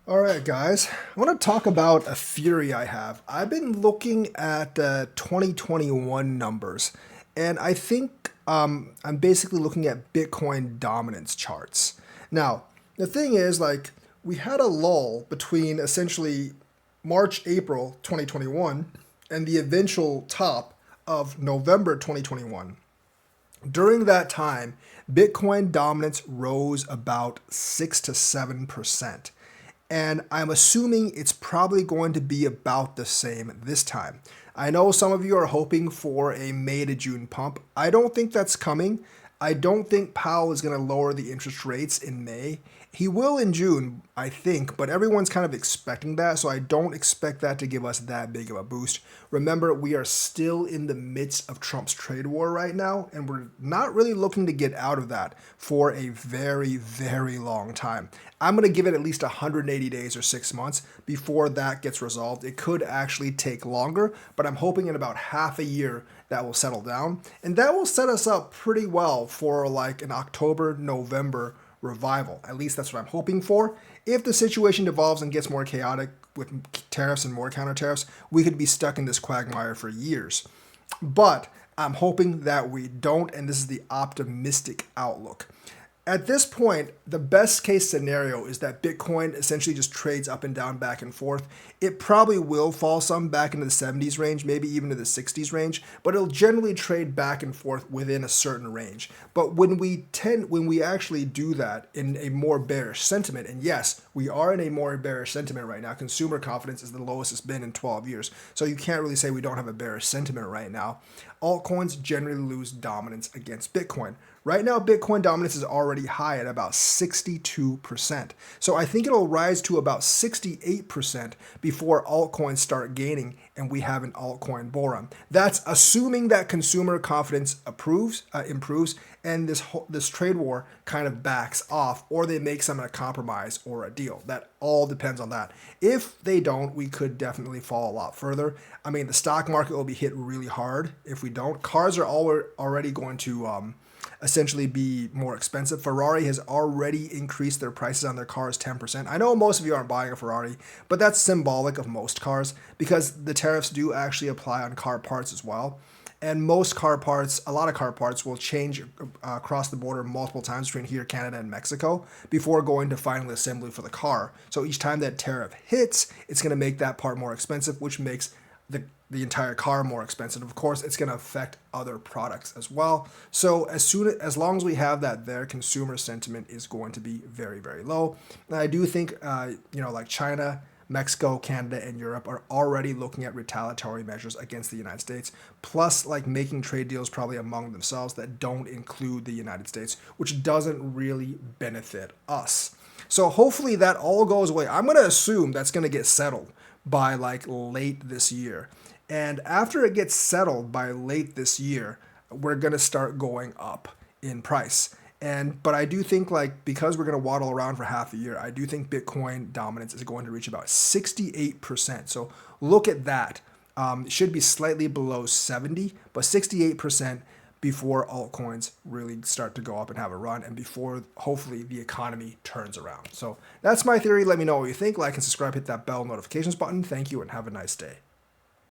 All right, guys. I want to talk about a theory I have. I've been looking at 2021 numbers, and I think I'm basically looking at Bitcoin dominance charts. Now, the thing is, like, we had a lull between essentially March, April 2021 and the eventual top of November 2021. During that time, Bitcoin dominance rose about 6 to 7%. And I'm assuming it's probably going to be about the same this time. I know some of you are hoping for a May to June pump. I don't think that's coming. I don't think Powell is going to lower the interest rates in May. He will in June, I think, but everyone's kind of expecting that, so I don't expect that to give us that big of a boost. Remember, we are still in the midst of Trump's trade war right now, and we're not really looking to get out of that for a very, very long time. I'm going to give it at least 180 days or 6 months before that gets resolved. It could actually take longer, but I'm hoping in about half a year that will settle down, and that will set us up pretty well for like an October, November revival. At least that's what I'm hoping for. If the situation devolves and gets more chaotic with tariffs and more counter tariffs, we could be stuck in this quagmire for years. But I'm hoping that we don't, and this is the optimistic outlook. At this point, the best case scenario is that Bitcoin essentially just trades up and down, back and forth. It probably will fall some back into the 70s range, maybe even to the 60s range, but it'll generally trade back and forth within a certain range. But when we actually do that in a more bearish sentiment, and yes, we are in a more bearish sentiment right now. Consumer confidence is the lowest it's been in 12 years. So you can't really say we don't have a bearish sentiment right now. Altcoins generally lose dominance against Bitcoin. Right now, Bitcoin dominance is already high at about 62%. So I think it'll rise to about 68% before altcoins start gaining and we have an altcoin bull run. That's assuming that consumer confidence improves, and this trade war kind of backs off, or they make some compromise or a deal. That all depends on that. If they don't, we could definitely fall a lot further. I mean, the stock market will be hit really hard if we don't. Cars are already going to essentially be more expensive. Ferrari has already increased their prices on their cars 10%. I know most of you aren't buying a Ferrari, but that's symbolic of most cars because the tariffs do actually apply on car parts as well. And most car parts, a lot of car parts will change across the border multiple times between here, Canada, and Mexico before going to final assembly for the car. So each time that tariff hits, it's going to make that part more expensive, which makes the entire car more expensive. Of course, it's going to affect other products as well. So as long as we have that there, consumer sentiment is going to be very, very low. And I do think, like China, Mexico, Canada, and Europe are already looking at retaliatory measures against the United States, plus like making trade deals probably among themselves that don't include the United States, which doesn't really benefit us. So hopefully that all goes away. I'm going to assume that's going to get settled by like late this year. And after it gets settled by late this year, we're going to start going up in price. But I do think like because we're going to waddle around for half a year, I do think Bitcoin dominance is going to reach about 68%. So look at that. It should be slightly below 70, but 68% before altcoins really start to go up and have a run, and before hopefully the economy turns around. So that's my theory. Let me know what you think. Like and subscribe, hit that bell notifications button. Thank you and have a nice day.